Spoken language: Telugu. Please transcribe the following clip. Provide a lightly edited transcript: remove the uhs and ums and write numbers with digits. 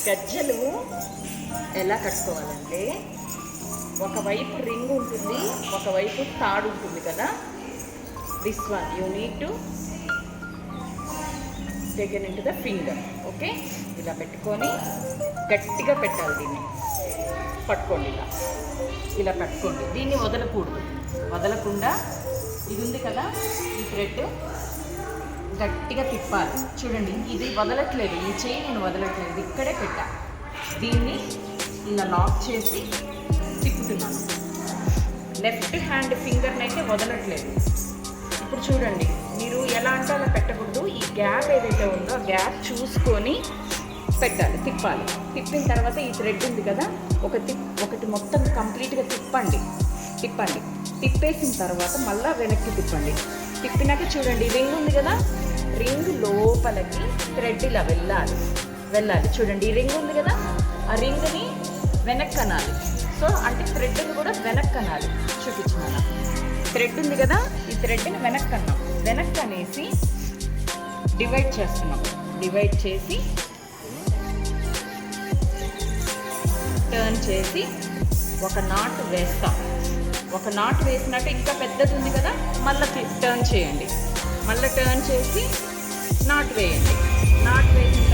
గజ్జలు ఎలా కట్టుకోవాలంటే, ఒకవైపు రింగ్ ఉంటుంది, ఒకవైపు తాడు ఉంటుంది కదా. This one you need to taken in to the finger. Okay, ఇలా పెట్టుకొని గట్టిగా పెట్టాలి. దీన్ని పట్టుకోండి, ఇలా పట్టుకోండి. దీన్ని వదలకుండా ఇది ఉంది కదా, ఈ థ్రెడ్ గట్టిగా తిప్పాలి. చూడండి, ఇది వదలట్లేదు, ఈ చెయ్యి నేను వదలట్లేదు, ఇక్కడే పెట్టా. దీన్ని ఇలా లాక్ చేసి తిప్పుతున్నాను. లెఫ్ట్ హ్యాండ్ ఫింగర్ని అయితే వదలట్లేదు. ఇప్పుడు చూడండి, మీరు ఎలా అంటే అలా పెట్టకూడదు. ఈ గ్యాప్ ఏదైతే ఉందో ఆ గ్యాప్ చూసుకొని పెట్టాలి, తిప్పాలి. తిప్పిన తర్వాత ఈ థ్రెడ్ ఉంది కదా, ఒకటి మొత్తం కంప్లీట్గా తిప్పండి. తిప్పేసిన తర్వాత మళ్ళీ వెనక్కి తిప్పండి. తిప్పినాక చూడండి, రింగ్ ఉంది కదా, రింగ్ లోపలికి థ్రెడ్ ఇలా వెళ్ళాలి. చూడండి, ఈ రింగ్ ఉంది కదా, ఆ రింగ్ని వెనక్కి అనాలి. సో అంటే థ్రెడ్ని కూడా వెనక్కి అనాలి. చూపించిన థ్రెడ్ ఉంది కదా, ఈ థ్రెడ్ని వెనక్కి అనేసి డివైడ్ చేస్తున్నాం. డివైడ్ చేసి టర్న్ చేసి ఒక నాట్ వేస్తాం. ఒక నాట్ వేసినట్టు ఇంకా పెద్దది ఉంది కదా, మళ్ళీ టర్న్ చేయండి. మళ్ళీ టర్న్ చేసి నాట్ వేయండి. నాట్ వేసిన